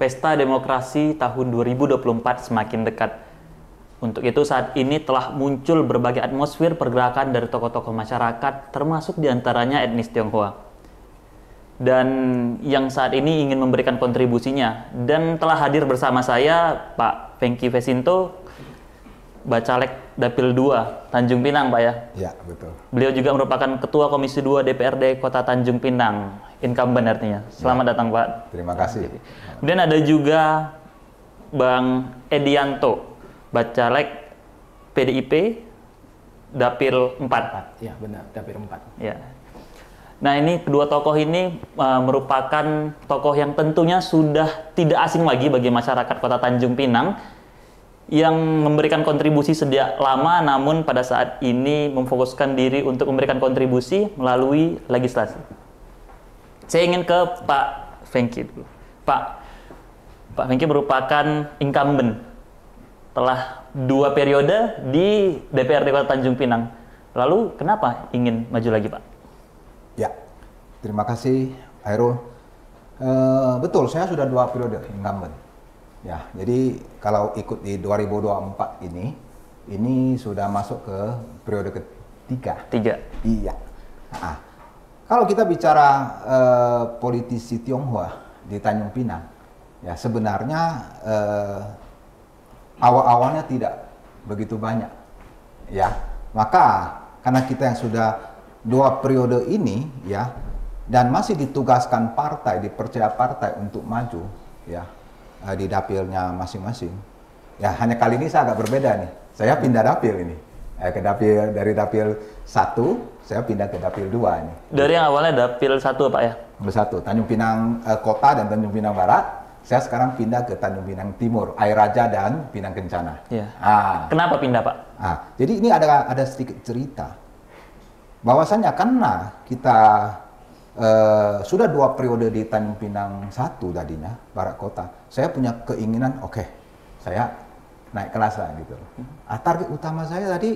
Pesta Demokrasi tahun 2024 semakin dekat. Untuk itu saat ini telah muncul berbagai atmosfer pergerakan dari tokoh-tokoh masyarakat, termasuk diantaranya etnis Tionghoa. Dan yang saat ini ingin memberikan kontribusinya. Dan telah hadir bersama saya Pak Fengki Vesinto, Bacalek Dapil 2 Tanjung Pinang, Pak ya? Ya, betul. Beliau juga merupakan Ketua Komisi 2 DPRD Kota Tanjung Pinang, incumbent artinya. Selamat datang, Pak. Terima kasih. Kemudian ada juga Bang Edianto, Bacalek PDIP Dapil 4. Ya, benar, Dapil 4. Ya. Nah, ini kedua tokoh ini merupakan tokoh yang tentunya sudah tidak asing lagi bagi masyarakat Kota Tanjung Pinang, yang memberikan kontribusi sejak lama, namun pada saat ini memfokuskan diri untuk memberikan kontribusi melalui legislasi. Saya ingin ke Pak Fengki dulu. Pak Fengki merupakan incumbent, telah 2 periode di DPRD Kota Tanjung Pinang. Lalu kenapa ingin maju lagi, Pak? Ya, terima kasih, Hairul. Betul, saya sudah 2 periode incumbent. Ya, jadi kalau ikut di 2024 ini sudah masuk ke periode ketiga. Iya. Nah, kalau kita bicara politisi Tionghoa di Tanjung Pinang, ya sebenarnya awal-awalnya tidak begitu banyak. Ya, maka karena kita yang sudah 2 periode ini, ya, dan masih ditugaskan partai, dipercaya partai untuk maju, ya, di dapilnya masing-masing. Ya, hanya kali ini saya agak berbeda nih. Saya pindah dapil ini. Dari dapil 1, saya pindah ke dapil 2 ini. Dari yang awalnya dapil 1, Pak ya? Dapil 1, Tanjung Pinang Kota dan Tanjung Pinang Barat. Saya sekarang pindah ke Tanjung Pinang Timur, Air Raja dan Pinang Kencana. Ya. Kenapa pindah, Pak? Jadi ini ada sedikit cerita. Bahwasannya karena kita sudah 2 periode di Tanjung Pinang 1 tadinya, Barat Kota. Saya punya keinginan, oke, saya naik kelas lah gitu. Target utama saya tadi,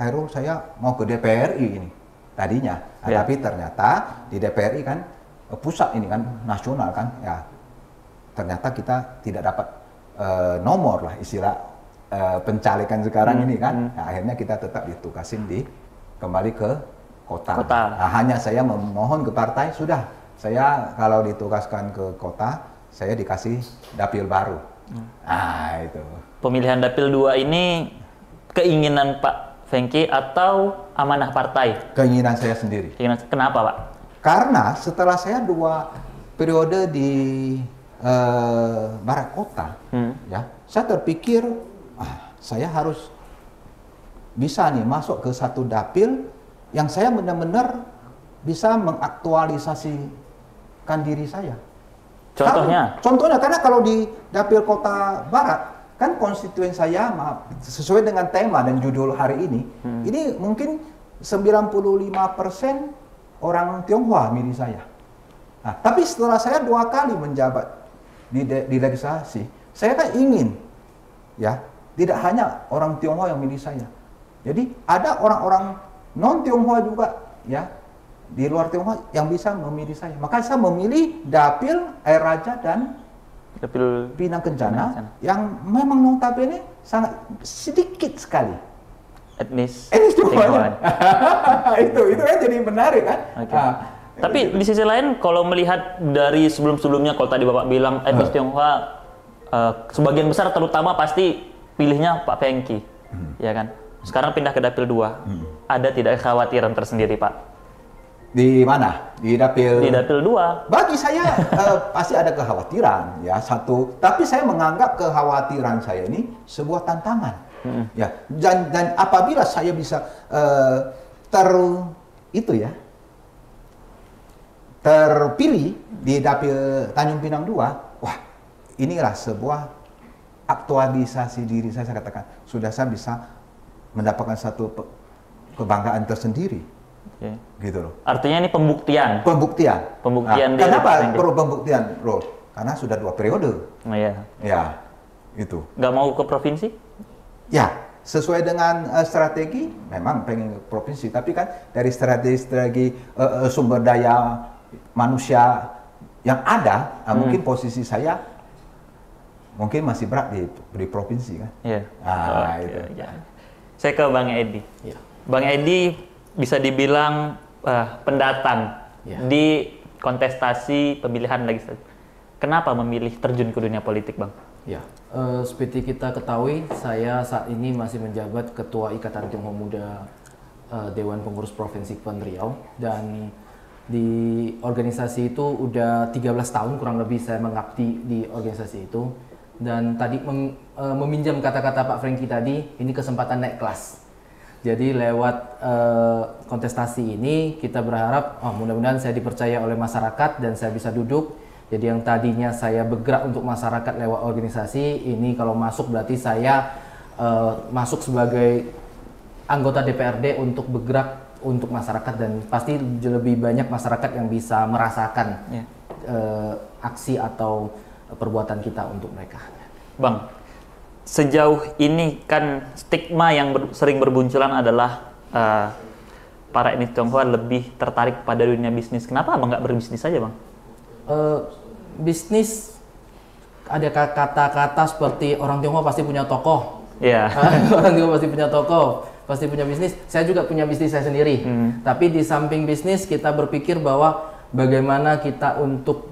Hairul, saya mau ke DPRI ini tadinya. Tapi ternyata di DPRI kan pusat ini kan nasional kan, ya ternyata kita tidak dapat nomor lah istilah pencalekan sekarang ini kan. Nah, akhirnya kita tetap ditugasin kembali ke kota. Nah, hanya saya memohon ke partai, sudah saya kalau ditugaskan ke kota, saya dikasih dapil baru. Nah, itu. Pemilihan dapil 2 ini keinginan Pak Fengki atau amanah partai? Keinginan saya sendiri. Kenapa, Pak? Karena setelah saya 2 periode di Barat Kota, ya, saya terpikir, saya harus bisa nih masuk ke satu dapil yang saya benar-benar bisa mengaktualisasikan diri saya. Contohnya? Contohnya, karena kalau di dapil Kota Barat, kan konstituen saya, sesuai dengan tema dan judul hari ini mungkin 95% orang Tionghoa milih saya. Nah, tapi setelah saya 2 kali menjabat di legislasi, saya kan ingin, ya, tidak hanya orang Tionghoa yang milih saya. Jadi ada orang-orang non-Tionghoa juga, ya, di luar Tionghoa yang bisa memilih saya. Maka saya memilih dapil Air Raja dan dapil Pinang Kencana yang memang notabene sangat sedikit sekali etnis Tionghoa. itu kan jadi menarik kan. Tapi di sisi lain, kalau melihat dari sebelum-sebelumnya, kalau tadi Bapak bilang etnis Tionghoa sebagian besar terutama pasti pilihnya Pak Fengki, ya kan? Sekarang pindah ke dapil 2. Ada tidak kekhawatiran tersendiri, Pak? Di mana? Di dapil 2. Bagi saya pasti ada kekhawatiran, ya, satu. Tapi saya menganggap kekhawatiran saya ini sebuah tantangan. Ya, dan apabila saya bisa terpilih di dapil Tanjung Pinang 2, wah, inilah sebuah aktualisasi diri saya katakan. Sudah saya bisa mendapatkan satu kebanggaan tersendiri. Gitu loh. Artinya ini pembuktian. Kenapa perlu pembuktian, bro? Karena sudah 2 periode. Ya, itu. Nggak mau ke provinsi? Ya, sesuai dengan strategi, memang pengen ke provinsi. Tapi kan dari strategi sumber daya manusia yang ada, mungkin posisi saya mungkin masih berat di provinsi kan. Iya. Itu. Ya. Saya ke Bang Edi. Ya. Bang Edi bisa dibilang pendatang di kontestasi pemilihan legislatif. Kenapa memilih terjun ke dunia politik, Bang? Ya, seperti kita ketahui, saya saat ini masih menjabat Ketua Ikatan Tionghoa Muda Dewan Pengurus Provinsi Kepulauan Riau, dan di organisasi itu udah 13 tahun kurang lebih saya mengabdi di organisasi itu. Dan tadi meminjam kata-kata Pak Franky tadi, ini kesempatan naik kelas. Jadi lewat kontestasi ini kita berharap mudah-mudahan saya dipercaya oleh masyarakat dan saya bisa duduk. Jadi yang tadinya saya bergerak untuk masyarakat lewat organisasi, ini kalau masuk berarti saya masuk sebagai anggota DPRD untuk bergerak untuk masyarakat, dan pasti lebih banyak masyarakat yang bisa merasakan aksi atau perbuatan kita untuk mereka. Bang, sejauh ini kan stigma yang sering berbunculan adalah para etnis Tionghoa lebih tertarik pada dunia bisnis. Kenapa Abang nggak berbisnis saja, Bang? Bisnis, ada kata-kata seperti orang Tionghoa pasti punya toko. Iya. Orang Tionghoa pasti punya toko, pasti punya bisnis. Saya juga punya bisnis saya sendiri. Tapi di samping bisnis kita berpikir bahwa bagaimana kita untuk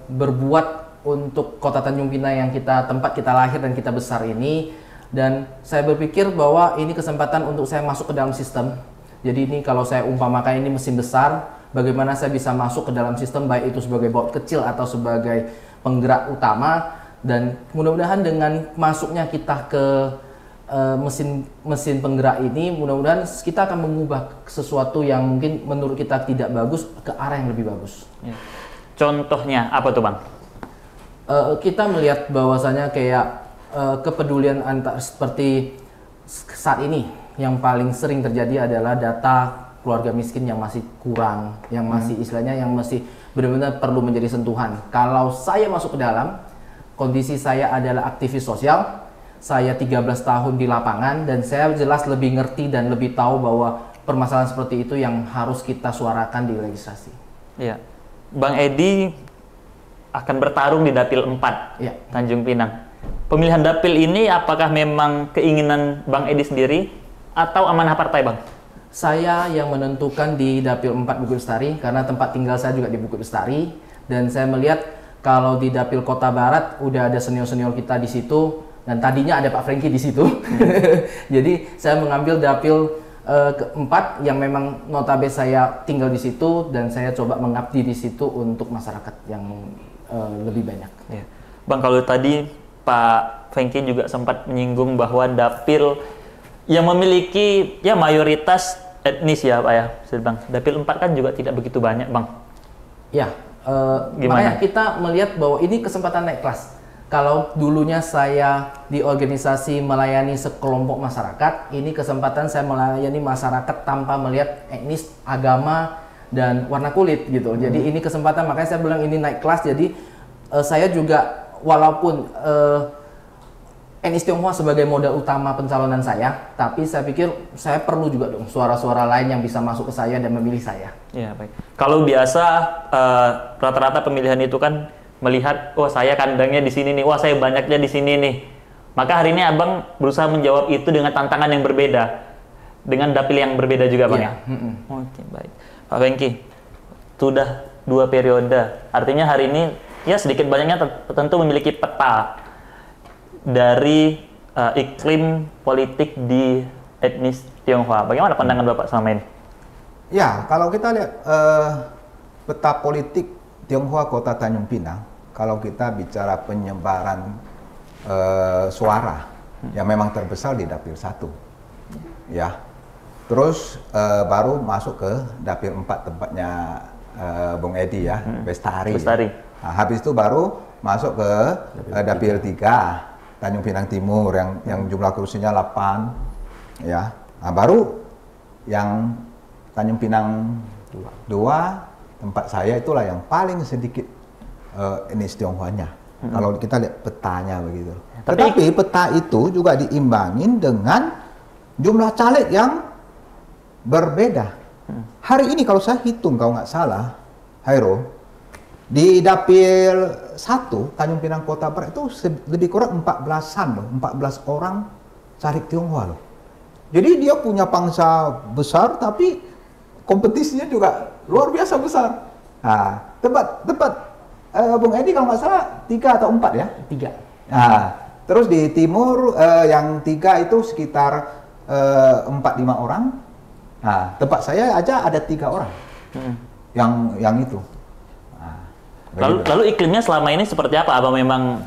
berbuat untuk Kota Tanjung Pinang yang tempat kita lahir dan kita besar ini. Dan saya berpikir bahwa ini kesempatan untuk saya masuk ke dalam sistem. Jadi ini kalau saya umpamakan ini mesin besar, bagaimana saya bisa masuk ke dalam sistem, baik itu sebagai baut kecil atau sebagai penggerak utama. Dan mudah-mudahan dengan masuknya kita ke mesin penggerak ini, mudah-mudahan kita akan mengubah sesuatu yang mungkin menurut kita tidak bagus ke arah yang lebih bagus. Ya. Contohnya apa tuh, Bang? Kita melihat bahwasanya kayak kepedulian seperti saat ini yang paling sering terjadi adalah data keluarga miskin yang masih kurang, yang masih istilahnya yang masih benar-benar perlu menjadi sentuhan. Kalau saya masuk ke dalam, kondisi saya adalah aktivis sosial, saya 13 tahun di lapangan, dan saya jelas lebih ngerti dan lebih tahu bahwa permasalahan seperti itu yang harus kita suarakan di legislasi. Iya. Bang Edi akan bertarung di Dapil 4 Tanjung Pinang. Pemilihan Dapil ini apakah memang keinginan Bang Edi sendiri atau amanah partai, Bang? Saya yang menentukan di Dapil 4 Bukit Lestari, karena tempat tinggal saya juga di Bukit Lestari, dan saya melihat kalau di Dapil Kota Barat udah ada senior-senior kita di situ, dan tadinya ada Pak Franky di situ. Jadi saya mengambil Dapil keempat yang memang notabene saya tinggal di situ, dan saya coba mengabdi di situ untuk masyarakat yang lebih banyak. Ya. Bang, kalau tadi Pak Franky juga sempat menyinggung bahwa Dapil yang memiliki mayoritas etnis ya, Pak ya, Bang. Dapil 4 kan juga tidak begitu banyak, Bang. Ya, makanya kita melihat bahwa ini kesempatan naik kelas. Kalau dulunya saya di organisasi melayani sekelompok masyarakat, ini kesempatan saya melayani masyarakat tanpa melihat etnis, agama, dan warna kulit gitu. Jadi ini kesempatan, makanya saya bilang ini naik kelas. Jadi saya juga walaupun etnis Tionghoa sebagai modal utama pencalonan saya, tapi saya pikir saya perlu juga dong suara-suara lain yang bisa masuk ke saya dan memilih saya. Ya, baik. Kalau biasa rata-rata pemilihan itu kan melihat, wah saya kandangnya di sini nih, wah saya banyaknya di sini nih. Maka hari ini Abang berusaha menjawab itu dengan tantangan yang berbeda, dengan dapil yang berbeda juga, Bang ya. Oke, baik. Pak Franky, sudah 2 periode, artinya hari ini ya sedikit banyaknya tentu memiliki peta dari iklim politik di etnis Tionghoa. Bagaimana pandangan Bapak selama ini? Ya, kalau kita lihat peta politik Tionghoa Kota Tanjung Pinang, kalau kita bicara penyebaran suara, yang memang terbesar di Dapil 1. Ya. Terus baru masuk ke Dapil 4 tempatnya Bung Edi ya, Bestari. Nah, habis itu baru masuk ke Dapil 3 Tanjung Pinang Timur yang jumlah kursinya 8 ya. Nah, baru yang Tanjung Pinang 2 tempat saya itulah yang paling sedikit etnis Tionghoanya. Kalau kita lihat petanya begitu. Tetapi peta itu juga diimbangin dengan jumlah caleg yang berbeda. Hari ini kalau saya hitung kalau nggak salah, Hairo, Di dapil 1 Tanjung Pinang Kota Barat itu lebih kurang 14-an loh, 14 orang caleg Tionghoa loh. Jadi dia punya pangsa besar tapi kompetisinya juga luar biasa besar. Nah, tempat Bung Edi kalau nggak salah 3 atau 4 ya? 3. Nah, terus di timur yang 3 itu sekitar 4-5 orang. Nah, tempat saya aja ada 3 orang yang itu. Lalu iklimnya selama ini seperti apa? Apa memang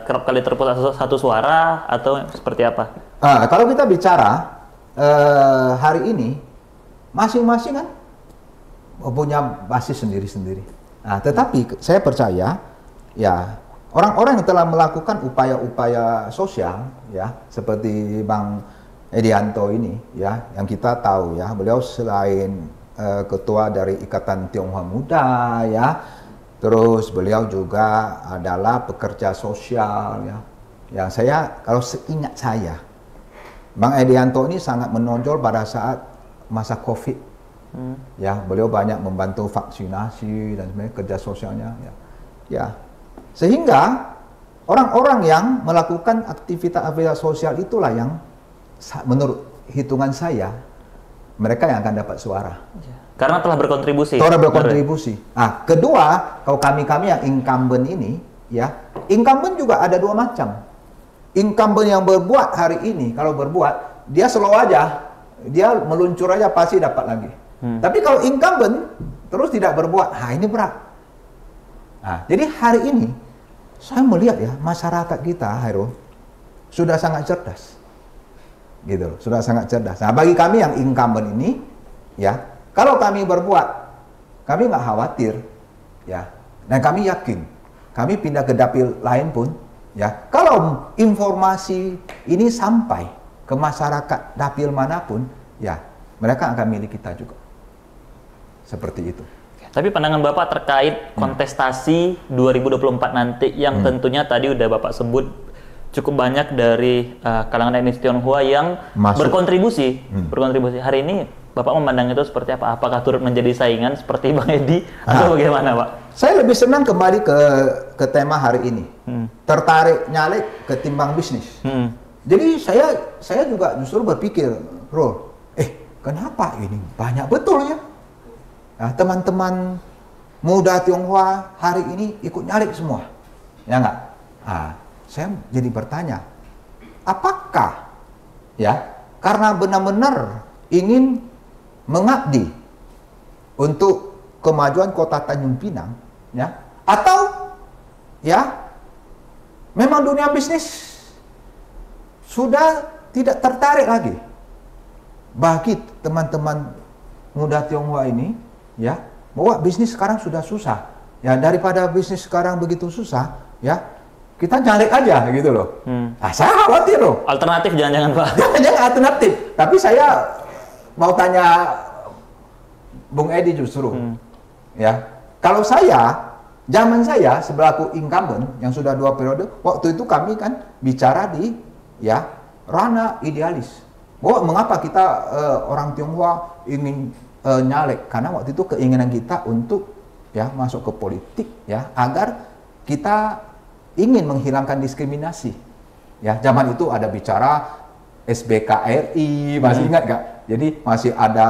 kerap kali terputus satu suara atau seperti apa? Kalau kita bicara hari ini, masing-masing kan punya basis sendiri-sendiri. Nah, tetapi saya percaya, ya orang-orang yang telah melakukan upaya-upaya sosial, ya seperti Bang Edianto ini, ya yang kita tahu ya, beliau selain ketua dari Ikatan Tionghoa Muda, ya. Terus beliau juga adalah pekerja sosial ya. Yang saya kalau seingat saya Bang Edianto ini sangat menonjol pada saat masa Covid. Ya, beliau banyak membantu vaksinasi dan sebagainya, kerja sosialnya ya. Ya. Sehingga orang-orang yang melakukan aktivitas sosial itulah yang menurut hitungan saya mereka yang akan dapat suara. Karena telah berkontribusi. Telah berkontribusi. Nah, kedua, kalau kami yang incumbent ini, ya, incumbent juga ada 2 macam. Incumbent yang berbuat hari ini, kalau berbuat, dia slow aja, dia meluncur aja pasti dapat lagi. Tapi kalau incumbent terus tidak berbuat, ini berat. Nah, jadi hari ini saya melihat ya masyarakat kita, Hairul, sudah sangat cerdas, gitu, sudah sangat cerdas. Nah, bagi kami yang incumbent ini, ya. Kalau kami berbuat, kami nggak khawatir, ya. Dan kami yakin, kami pindah ke dapil lain pun, ya. Kalau informasi ini sampai ke masyarakat dapil manapun, ya, mereka akan milik kita juga. Seperti itu. Tapi pandangan Bapak terkait kontestasi 2024 nanti, yang tentunya tadi udah Bapak sebut cukup banyak dari kalangan etnis Tionghoa yang berkontribusi. Hari ini Bapak memandang itu seperti apa? Apakah turut menjadi saingan seperti Bang Edi atau bagaimana, Pak? Saya lebih senang kembali ke tema hari ini. Tertarik nyalek ketimbang bisnis. Jadi saya juga justru berpikir, Bro, kenapa ini banyak betul ya? Nah, teman-teman muda Tionghoa hari ini ikut nyalek semua. Ya enggak? Saya jadi bertanya, apakah ya karena benar-benar ingin mengabdi untuk kemajuan kota Tanjung Pinang, ya, atau ya memang dunia bisnis sudah tidak tertarik lagi bagi teman-teman muda Tionghoa ini, ya, bahwa bisnis sekarang sudah susah, ya, daripada bisnis sekarang begitu susah, ya, kita nyalek aja gitu loh. Saya khawatir loh. Alternatif jangan-jangan, Pak. Jangan alternatif, tapi saya mau tanya Bung Edi justru, ya, kalau zaman saya sebelaku incumbent yang sudah 2 periode, waktu itu kami kan bicara di, ya, ranah idealis. Bahwa mengapa kita orang Tionghoa ingin nyalek? Karena waktu itu keinginan kita untuk, ya, masuk ke politik, ya, agar kita ingin menghilangkan diskriminasi. Ya, zaman itu ada bicara SBKRI, masih ingat nggak? Jadi masih ada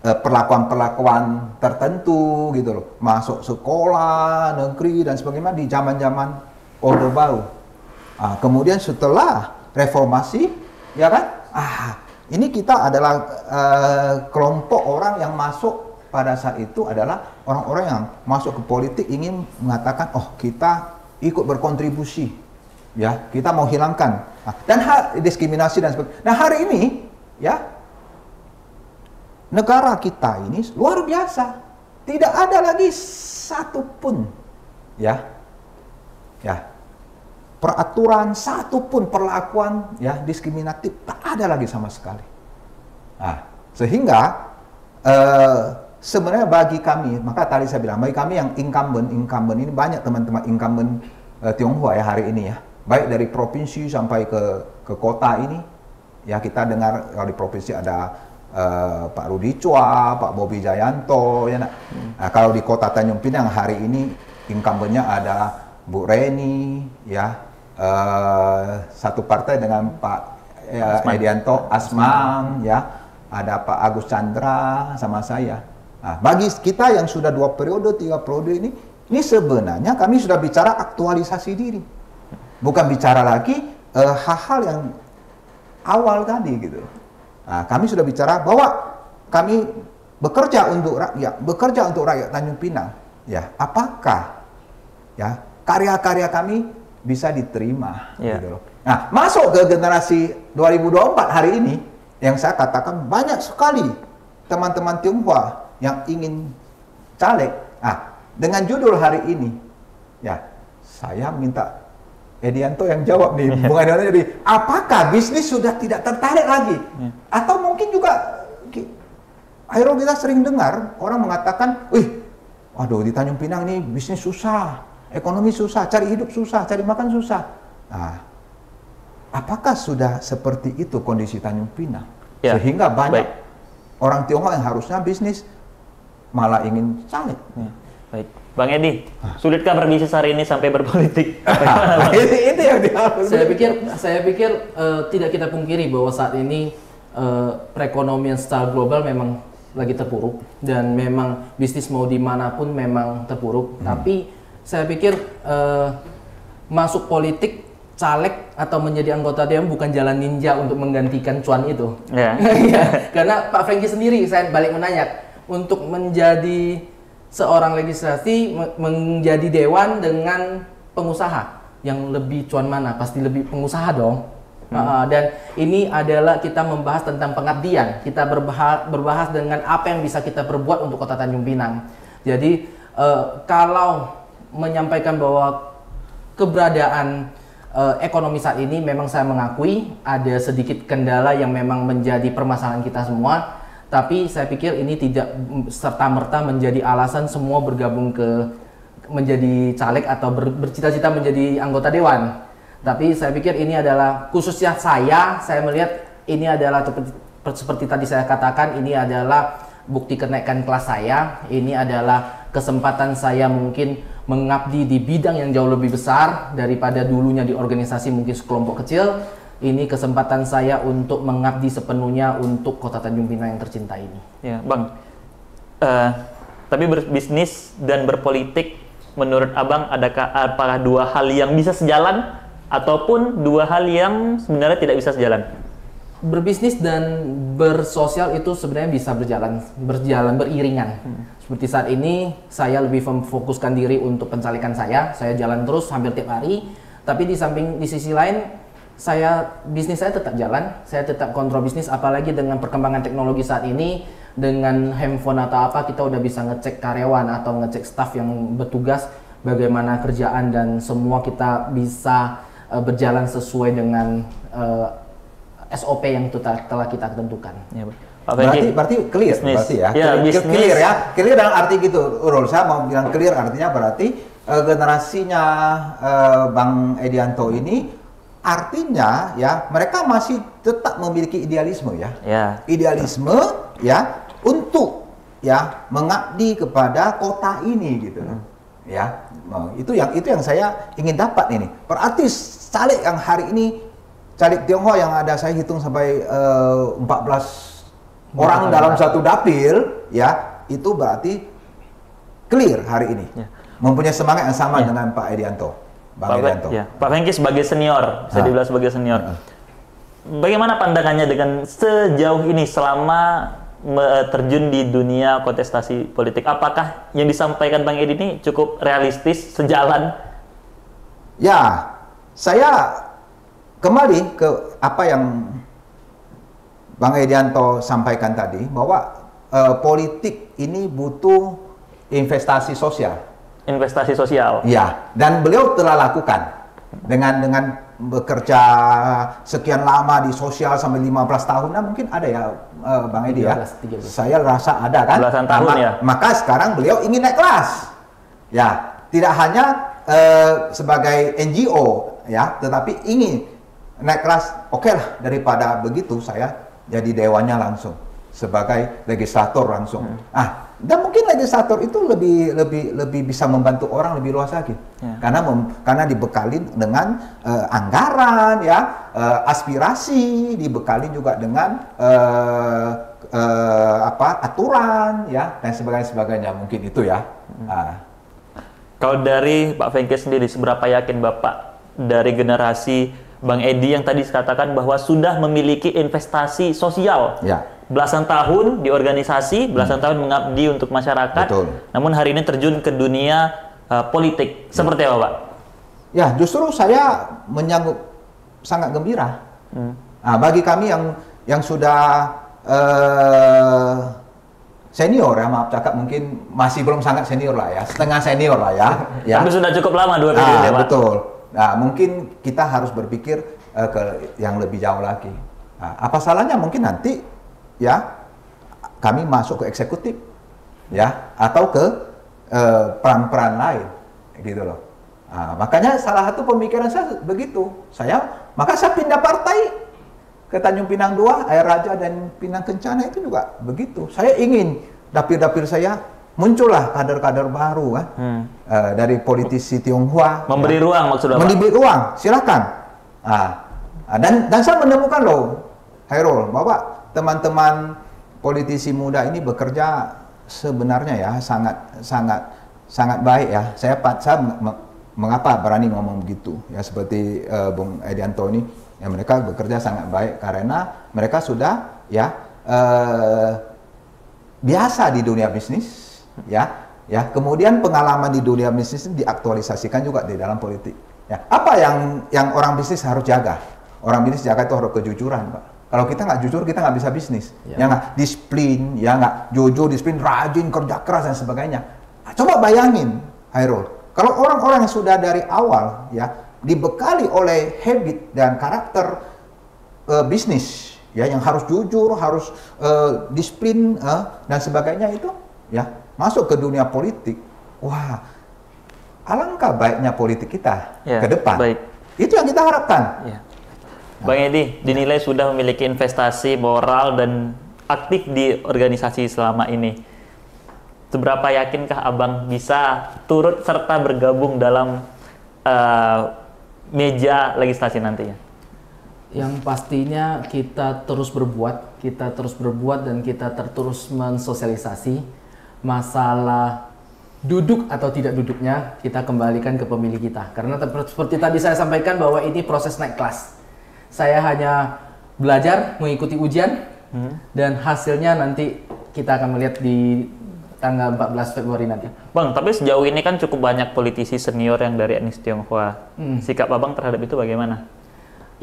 perlakuan-perlakuan tertentu gitu loh, masuk sekolah negeri dan sebagainya di zaman-zaman Orde Baru. Kemudian setelah reformasi, ya kan? Ini kita adalah kelompok orang yang masuk pada saat itu adalah orang-orang yang masuk ke politik ingin mengatakan, kita ikut berkontribusi, ya, kita mau hilangkan dan diskriminasi dan sebagainya. Nah, hari ini, ya, negara kita ini luar biasa, tidak ada lagi satupun, ya, peraturan satupun perlakuan, ya, diskriminatif, tak ada lagi sama sekali. Sehingga sebenarnya bagi kami, maka tadi saya bilang, bagi kami yang incumbent ini banyak teman-teman incumbent Tionghoa ya hari ini, ya, baik dari provinsi sampai ke kota ini, ya, kita dengar kalau di provinsi ada Pak Rudi Chua, Pak Bobi Jayanto, ya nak. Nah, kalau di Kota Tanjung Pinang hari ini incumbent-nya ada Bu Reni, ya, satu partai dengan Pak Edianto Asmang, ya, ada Pak Agus Chandra sama saya. Nah, bagi kita yang sudah 2 periode, 3 periode ini sebenarnya kami sudah bicara aktualisasi diri, bukan bicara lagi hal-hal yang awal tadi gitu. Nah, kami sudah bicara bahwa kami bekerja untuk rakyat Tanjung Pinang. Ya, apakah ya karya-karya kami bisa diterima? Gitu loh. Nah, masuk ke generasi 2024 hari ini, yang saya katakan banyak sekali teman-teman Tionghoa yang ingin caleg. Nah, dengan judul hari ini, ya saya minta Edianto yang jawab nih, Bung Edianto, jadi apakah bisnis sudah tidak tertarik lagi? Atau mungkin juga, akhirnya kita sering dengar orang mengatakan, waduh di Tanjung Pinang ini bisnis susah, ekonomi susah, cari hidup susah, cari makan susah. Nah, apakah sudah seperti itu kondisi Tanjung Pinang? Sehingga banyak orang Tionghoa yang harusnya bisnis malah ingin caleg. Baik, Bang Edi, sulitkah berbisnis hari ini sampai berpolitik? Itu yang saya pikir tidak kita pungkiri bahwa saat ini perekonomian secara global memang lagi terpuruk dan memang bisnis mau dimanapun memang terpuruk. Tapi saya pikir masuk politik, caleg atau menjadi anggota dewan bukan jalan ninja untuk menggantikan cuan itu. Karena Pak Franky sendiri, saya balik menanya, untuk menjadi seorang legislasi, menjadi dewan dengan pengusaha yang lebih cuan mana? Pasti lebih pengusaha dong. Dan ini adalah kita membahas tentang pengabdian. Kita berbahas dengan apa yang bisa kita perbuat untuk Kota Tanjung Pinang. Jadi kalau menyampaikan bahwa keberadaan ekonomi saat ini, memang saya mengakui ada sedikit kendala yang memang menjadi permasalahan kita semua. Tapi saya pikir ini tidak serta-merta menjadi alasan semua bergabung menjadi caleg atau bercita-cita menjadi anggota dewan. Tapi saya pikir ini adalah, khususnya saya melihat ini adalah seperti tadi saya katakan, ini adalah bukti kenaikan kelas saya. Ini adalah kesempatan saya mungkin mengabdi di bidang yang jauh lebih besar daripada dulunya di organisasi mungkin sekelompok kecil. Ini kesempatan saya untuk mengabdi sepenuhnya untuk Kota Tanjung Pinang yang tercinta ini. Ya, Bang. Tapi berbisnis dan berpolitik, menurut Abang, apakah 2 hal yang bisa sejalan ataupun 2 hal yang sebenarnya tidak bisa sejalan? Berbisnis dan bersosial itu sebenarnya bisa berjalan beriringan. Seperti saat ini, saya lebih memfokuskan diri untuk pencalekan saya jalan terus hampir tiap hari. Tapi di sisi lain, bisnis saya tetap jalan, saya tetap kontrol bisnis, apalagi dengan perkembangan teknologi saat ini, dengan handphone atau apa, kita udah bisa ngecek karyawan atau ngecek staff yang bertugas, bagaimana kerjaan, dan semua kita bisa berjalan sesuai dengan SOP yang telah kita tentukan. Ya, berarti clear, berarti ya, clear ya, clear dalam arti gitu, saya mau bilang clear artinya berarti generasinya Bang Edianto ini artinya ya mereka masih tetap memiliki idealisme ya. Idealisme ya untuk ya mengabdi kepada kota ini gitu. Ya. Itu yang saya ingin dapat ini. Berarti caleg yang hari ini, caleg Tionghoa yang ada saya hitung sampai 14 orang dalam satu dapil ya, itu berarti clear hari ini. Mempunyai semangat yang sama dengan Pak Edianto. Pak Franky sebagai senior, bisa dibilang sebagai senior. Bagaimana pandangannya dengan sejauh ini selama terjun di dunia kontestasi politik? Apakah yang disampaikan Bang Edi ini cukup realistis, sejalan? Ya, saya kembali ke apa yang Bang Edianto sampaikan tadi, bahwa politik ini butuh investasi sosial. Investasi sosial. Ya, dan beliau telah lakukan dengan bekerja sekian lama di sosial sampai 15 tahun, nah mungkin ada ya Bang Edi 13. Saya rasa ada kan. Belasan tahun ya. Maka sekarang beliau ingin naik kelas. Ya, tidak hanya sebagai NGO ya, tetapi ingin naik kelas. Oke lah, daripada begitu saya jadi dewannya langsung. sebagai legislator langsung. Dan mungkin legislator itu lebih bisa membantu orang lebih luas lagi, karena dibekali dengan anggaran, ya, aspirasi, dibekali juga dengan aturan, ya, dan sebagainya mungkin itu ya. Kalau dari Pak Franky sendiri, seberapa yakin Bapak dari generasi Bang Edi yang tadi katakan bahwa sudah memiliki investasi sosial? Belasan tahun di organisasi, belasan tahun mengabdi untuk masyarakat. Betul. Namun hari ini terjun ke dunia politik. Seperti apa, Pak? Ya, justru saya menyambut sangat gembira. Bagi kami yang sudah senior, ya, maaf cakap, mungkin masih belum sangat senior lah ya, setengah senior lah ya. Tapi sudah cukup lama 2 periode, Pak. Betul. Nah, mungkin kita harus berpikir ke yang lebih jauh lagi. Apa salahnya mungkin nanti, ya, kami masuk ke eksekutif, ya, atau ke peran-peran lain, gitu loh. Makanya salah satu pemikiran saya begitu. Maka saya pindah partai ke Tanjung Pinang 2, Air Raja dan Pinang Kencana itu juga begitu. Saya ingin dapil-dapil saya muncullah kader-kader baru, kan, dari politisi Tionghoa. Memberi ruang maksudnya, Pak? Memberi ruang, silakan. Dan saya menemukan loh, Hairul, bahwa teman-teman politisi muda ini bekerja sebenarnya ya sangat baik ya. Saya mengapa berani ngomong begitu ya, seperti Bung Edianto ini, ya, mereka bekerja sangat baik karena mereka sudah biasa di dunia bisnis, ya. Kemudian pengalaman di dunia bisnis diaktualisasikan juga di dalam politik. Ya, apa yang orang bisnis harus jaga? Orang bisnis jaga itu harus kejujuran, Pak. Kalau kita nggak jujur, kita nggak bisa bisnis. Ya nggak, disiplin, ya nggak, jujur, disiplin, rajin, kerja keras dan sebagainya. Coba bayangin, Hairul, kalau orang-orang yang sudah dari awal, ya, dibekali oleh habit dan karakter bisnis, ya, yang harus jujur, harus disiplin dan sebagainya itu, ya, masuk ke dunia politik. Wah, alangkah baiknya politik kita ke depan. Baik. Itu yang kita harapkan. Bang Edi dinilai sudah memiliki investasi moral dan aktif di organisasi selama ini. Seberapa yakinkah Abang bisa turut serta bergabung dalam meja legislasi nantinya? Yang pastinya kita terus berbuat dan kita terus mensosialisasi. Masalah duduk atau tidak duduknya kita kembalikan ke pemilih kita. Karena seperti tadi saya sampaikan bahwa ini proses naik kelas. Saya hanya belajar, mengikuti ujian, dan hasilnya nanti kita akan melihat di tanggal 14 Februari nanti. Bang, tapi sejauh ini kan cukup banyak politisi senior yang dari etnis Tionghoa. Sikap Abang terhadap itu bagaimana?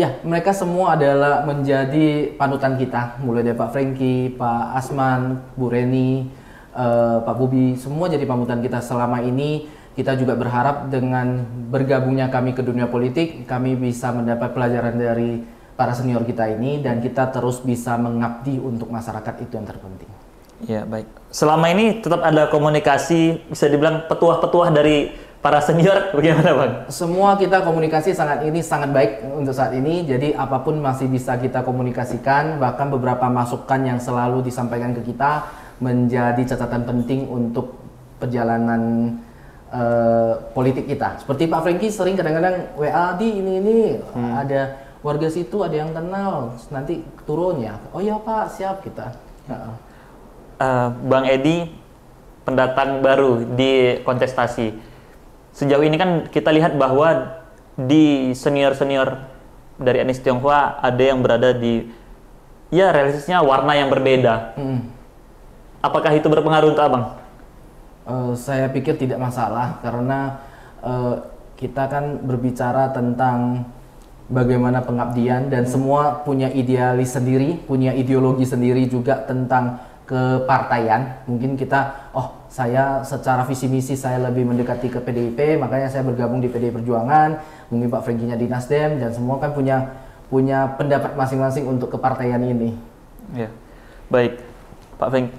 Ya, mereka semua adalah menjadi panutan kita. Mulai dari Pak Franky, Pak Asman, Bu Reni, Pak Bubi, semua jadi panutan kita selama ini. Kita juga berharap dengan bergabungnya kami ke dunia politik, kami bisa mendapat pelajaran dari para senior kita ini dan kita terus bisa mengabdi untuk masyarakat, itu yang terpenting. Ya, baik. Selama ini tetap ada komunikasi, bisa dibilang petuah-petuah dari para senior, bagaimana, Bang? Semua kita komunikasi sangat baik untuk saat ini, jadi apapun masih bisa kita komunikasikan, bahkan beberapa masukan yang selalu disampaikan ke kita menjadi catatan penting untuk perjalanan politik kita. Seperti Pak Franky sering kadang-kadang WA di ini ada warga situ, ada yang kenal, nanti turun ya. Oh iya Pak, siap kita. Bang Edi, pendatang baru di kontestasi. Sejauh ini kan kita lihat bahwa di senior-senior dari etnis Tionghoa ada yang berada di, ya, realistisnya warna yang berbeda. Apakah itu berpengaruh untuk Abang? Saya pikir tidak masalah, karena kita kan berbicara tentang bagaimana pengabdian dan semua punya idealis sendiri, punya ideologi sendiri juga tentang kepartaian. Mungkin kita, saya secara visi misi saya lebih mendekati ke PDIP, makanya saya bergabung di PDI Perjuangan. Mungkin Pak Franky-nya di Nasdem, dan semua kan punya pendapat masing-masing untuk kepartaian ini. Ya. Baik, Pak Franky.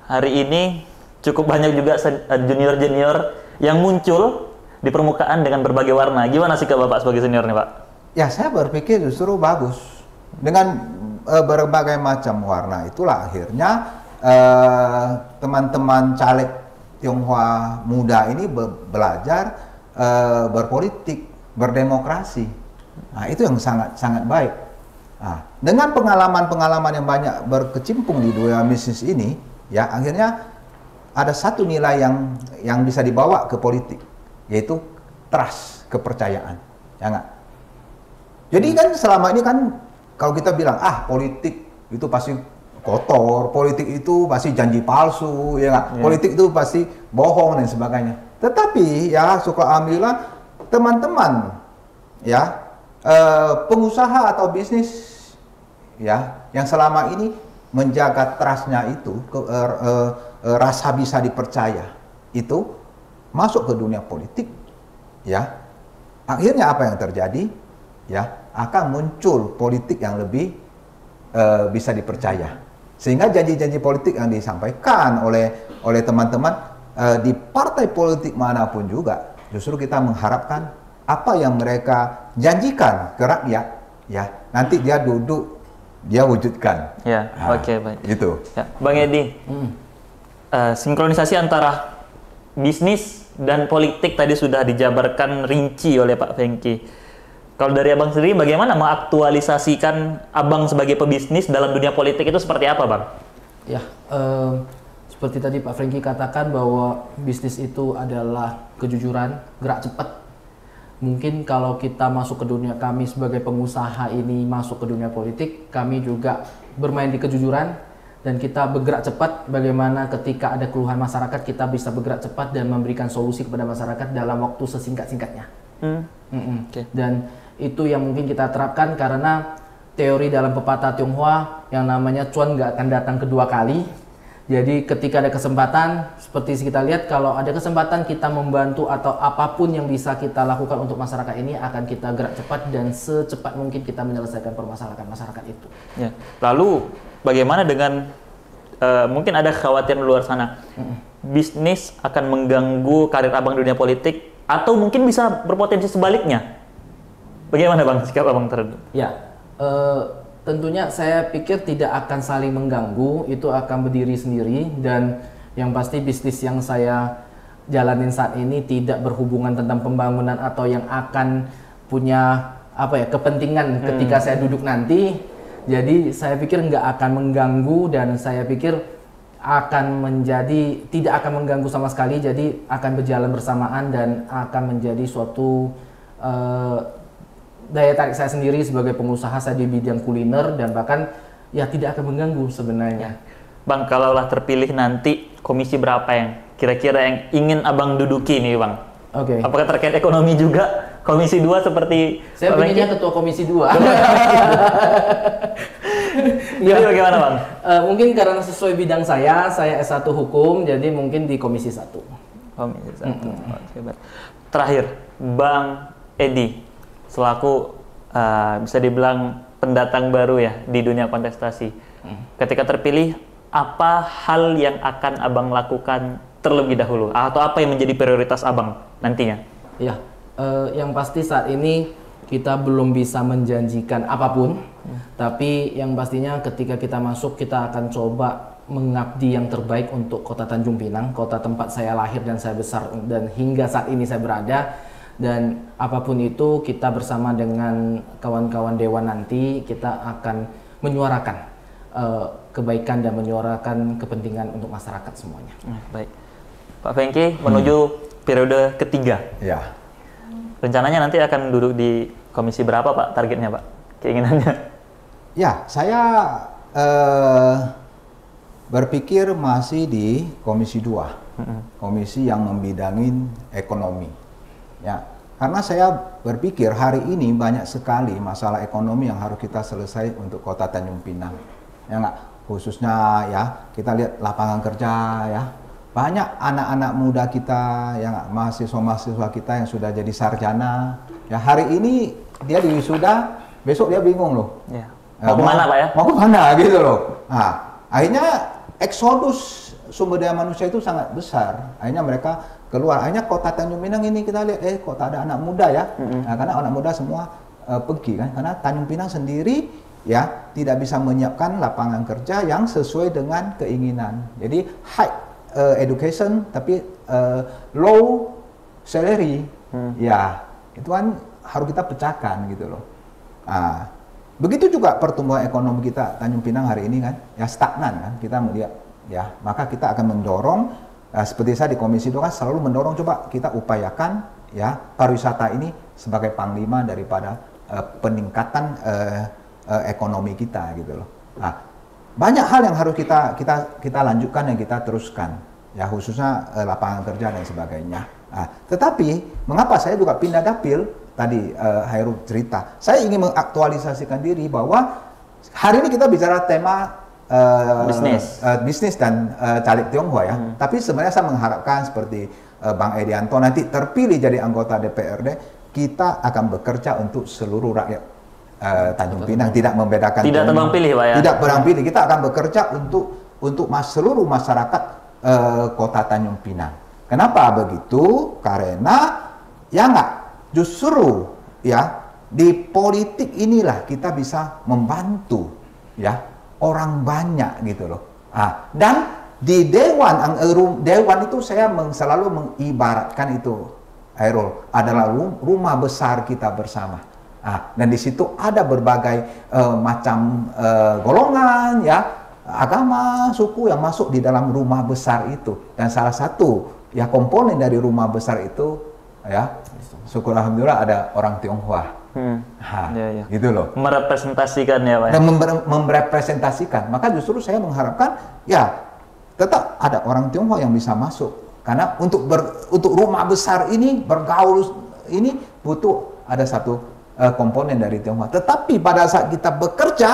Hari ini cukup banyak juga junior-junior yang muncul di permukaan dengan berbagai warna. Gimana sikap Bapak sebagai senior nih, Pak? Ya, saya berpikir justru bagus. Dengan berbagai macam warna. Itulah akhirnya teman-teman caleg Tionghoa muda ini belajar berpolitik, berdemokrasi. Nah, itu yang sangat baik. Nah, dengan pengalaman-pengalaman yang banyak berkecimpung di dunia bisnis ini, ya akhirnya ada satu nilai yang bisa dibawa ke politik, yaitu trust, kepercayaan, ya nggak? Jadi kan selama ini kan kalau kita bilang politik itu pasti kotor, politik itu pasti janji palsu, ya nggak? Politik itu pasti bohong dan sebagainya. Tetapi ya syukur alhamdulillah teman-teman ya pengusaha atau bisnis ya yang selama ini menjaga trustnya itu rasa bisa dipercaya itu masuk ke dunia politik, ya akhirnya apa yang terjadi, ya akan muncul politik yang lebih bisa dipercaya, sehingga janji-janji politik yang disampaikan oleh teman-teman di partai politik manapun juga justru kita mengharapkan apa yang mereka janjikan ke rakyat, ya nanti dia duduk dia wujudkan. Ya, oke, baik. Gitu. Ya, Bang Edi, sinkronisasi antara bisnis dan politik tadi sudah dijabarkan rinci oleh Pak Fengki. Kalau dari Abang sendiri, bagaimana mengaktualisasikan Abang sebagai pebisnis dalam dunia politik itu seperti apa, Bang? Ya, seperti tadi Pak Fengki katakan bahwa bisnis itu adalah kejujuran, gerak cepat. Mungkin kalau kita masuk ke dunia, kami sebagai pengusaha ini masuk ke dunia politik, kami juga bermain di kejujuran dan kita bergerak cepat. Bagaimana ketika ada keluhan masyarakat, kita bisa bergerak cepat dan memberikan solusi kepada masyarakat dalam waktu sesingkat-singkatnya. Okay. Dan itu yang mungkin kita terapkan karena teori dalam pepatah Tionghoa yang namanya cuan nggak akan datang kedua kali. Jadi ketika ada kesempatan, seperti kita lihat kalau ada kesempatan kita membantu atau apapun yang bisa kita lakukan untuk masyarakat ini akan kita gerak cepat dan secepat mungkin kita menyelesaikan permasalahan masyarakat itu. Ya. Lalu bagaimana dengan mungkin ada kekhawatiran di luar sana, bisnis akan mengganggu karir Abang dunia politik atau mungkin bisa berpotensi sebaliknya? Bagaimana Bang sikap Abang terhadap? Ya. Tentunya saya pikir tidak akan saling mengganggu, itu akan berdiri sendiri dan yang pasti bisnis yang saya jalanin saat ini tidak berhubungan tentang pembangunan atau yang akan punya kepentingan ketika saya duduk nanti. Jadi saya pikir nggak akan mengganggu dan saya pikir akan menjadi tidak akan mengganggu sama sekali, jadi akan berjalan bersamaan dan akan menjadi suatu daya tarik saya sendiri sebagai pengusaha. Saya di bidang kuliner dan bahkan ya tidak akan mengganggu sebenarnya. Bang, kalaulah terpilih nanti komisi berapa yang kira-kira yang ingin Abang duduki nih Bang? Oke. Apakah terkait ekonomi juga? Komisi 2 seperti saya pengennya ketua komisi 2. Jadi bagaimana Bang? Mungkin karena sesuai bidang saya S1 hukum, jadi mungkin di komisi 1. Komisi 1. Terakhir, Bang Edi selaku bisa dibilang pendatang baru ya di dunia kontestasi. Ketika terpilih, apa hal yang akan Abang lakukan terlebih dahulu? Atau apa yang menjadi prioritas Abang nantinya? Ya, yang pasti saat ini kita belum bisa menjanjikan apapun. Tapi yang pastinya ketika kita masuk, kita akan coba mengabdi yang terbaik untuk Kota Tanjung Pinang, kota tempat saya lahir dan saya besar dan hingga saat ini saya berada. Dan apapun itu kita bersama dengan kawan-kawan dewan nanti kita akan menyuarakan kebaikan dan menyuarakan kepentingan untuk masyarakat semuanya. Baik, Pak Fengki menuju periode ketiga. Ya. Rencananya nanti akan duduk di komisi berapa Pak? Targetnya Pak? Keinginannya? Ya, saya berpikir masih di komisi 2, komisi yang membidangin ekonomi. Ya, karena saya berpikir hari ini banyak sekali masalah ekonomi yang harus kita selesai untuk Kota Tanjung Pinang. Ya nggak, khususnya ya kita lihat lapangan kerja ya. Banyak anak-anak muda kita yang mahasiswa-mahasiswa kita yang sudah jadi sarjana. Ya hari ini dia di wisuda, besok dia bingung loh. Ya. Mau kemana Pak ya? Mau kemana gitu loh. Nah, akhirnya eksodus sumber daya manusia itu sangat besar. Akhirnya mereka keluar. Akhirnya Kota Tanjung Pinang ini kita lihat, kota ada anak muda ya. Nah, karena anak muda semua pergi kan. Karena Tanjung Pinang sendiri ya tidak bisa menyiapkan lapangan kerja yang sesuai dengan keinginan. Jadi high education tapi low salary, ya itu kan harus kita pecahkan gitu loh. Begitu juga pertumbuhan ekonomi kita Tanjung Pinang hari ini kan, ya stagnan kan, kita melihat ya, maka kita akan mendorong seperti saya di Komisi 2 kan selalu mendorong coba kita upayakan ya pariwisata ini sebagai panglima daripada peningkatan ekonomi kita gitu loh. Banyak hal yang harus kita lanjutkan dan kita teruskan ya, khususnya lapangan kerja dan sebagainya. Tetapi mengapa saya juga pindah dapil? Tadi Hairul cerita, saya ingin mengaktualisasikan diri bahwa hari ini kita bicara tema bisnis dan caleg Tionghoa ya. Tapi sebenarnya saya mengharapkan seperti Bang Edianto nanti terpilih jadi anggota DPRD, kita akan bekerja untuk seluruh rakyat Tanjung Pinang, tidak membedakan. Tidak tebang pilih, Pak ya. Tidak tebang pilih. Kita akan bekerja untuk seluruh masyarakat Kota Tanjung Pinang. Kenapa begitu? Karena ya enggak. Justru ya di politik inilah kita bisa membantu ya orang banyak gitu loh. Dan di dewan itu saya selalu mengibaratkan itu, Hairul, adalah rumah besar kita bersama. Dan di situ ada berbagai macam golongan ya, agama, suku yang masuk di dalam rumah besar itu. Dan salah satu ya komponen dari rumah besar itu ya, syukur alhamdulillah ada orang Tionghoa. Gitu loh. Merepresentasikan ya, Pak. Dan merepresentasikan. Maka justru saya mengharapkan ya tetap ada orang Tionghoa yang bisa masuk. Karena untuk rumah besar ini bergaul ini butuh ada satu komponen dari Tionghoa. Tetapi pada saat kita bekerja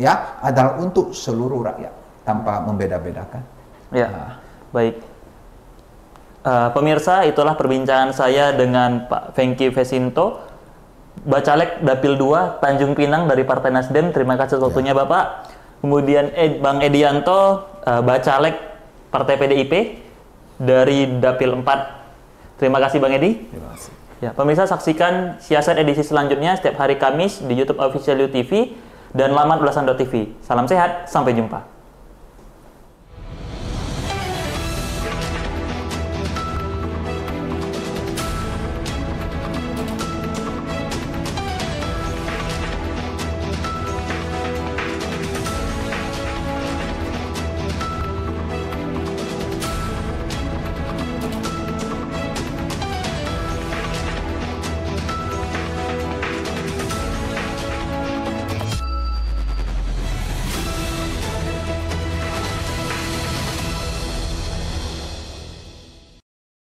ya adalah untuk seluruh rakyat tanpa membeda-bedakan. Ya, baik. Pemirsa, itulah perbincangan saya dengan Pak Fengki Vesinto, Bacalek Dapil 2 Tanjung Pinang dari Partai Nasdem. Terima kasih waktunya Bapak. Kemudian Bang Edianto, Bacalek Partai PDIP dari Dapil 4. Terima kasih Bang Edi. Terima kasih. Ya, pemirsa, saksikan Siasat edisi selanjutnya setiap hari Kamis di YouTube Official TV dan laman ulasan.tv. Salam sehat, sampai jumpa.